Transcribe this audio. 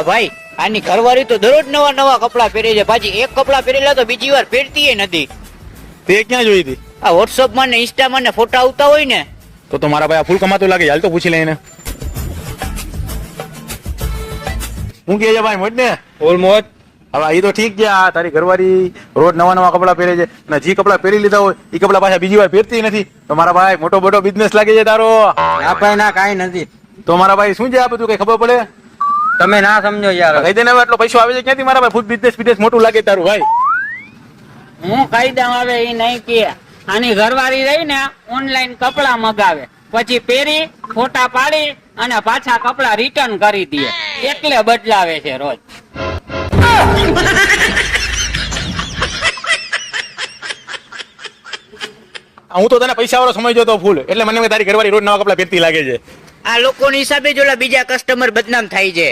ભાઈ આની ઘરવાળી તો દરરોજ નવા નવા કપડા પહેરે છે પાછી એક કપડા પહેરેલા તો બીજી વાર પહેરતી નથી. તે ક્યાં જોઈ હતી? આ વોટ્સઅપ માં ને ઇન્સ્ટા માં ને ફોટા આવતા હોય ને તો મારા ભાઈ આ ફૂલ કમાતો લાગે. હાલ તો પૂછી લે એને. હું કહે છે ભાઈ મોજ ને? ફૂલ મોજ. હવે એ તો ઠીક છે. આ તારી ઘરવાળી રોજ નવા નવા કપડા પહેરે છે અને જે કપડા પહેરી લીધા હોય એ કપડા પાછા બીજી વાર પહેરતી નથી. તો મારા ભાઈ મોટો મોટો બિઝનેસ લાગે છે તારો. ના ભાઈ ના કાંઈ નથી. તો મારા ભાઈ શું છે આ બધું કઈ ખબર પડે? તમે ના સમજો યાર. કહી દે ને હવે આટલો પૈસો આવે છે ક્યાંથી મારા ભાઈ? ફૂડ બિઝનેસ મોટું લાગે તારું ભાઈ. હું કાયદા આવે એ નહીં કે આની ઘરવાળી રહી ને ઓનલાઈન કપડા મગાવે પછી પહેરી ફોટા પાડી અને પાછા કપડા રિટર્ન કરી દે એટલે બદલાવે છે રોજ. હું તો તને પૈસા વાળો સમજ્યો તો ફૂલ, એટલે મને તારી ઘરવાળી રોજ નવા કપડા પહેરતી લાગે છે. આ લોકોની હિસાબે જ ઓલા બીજા કસ્ટમર બદનામ થાય છે.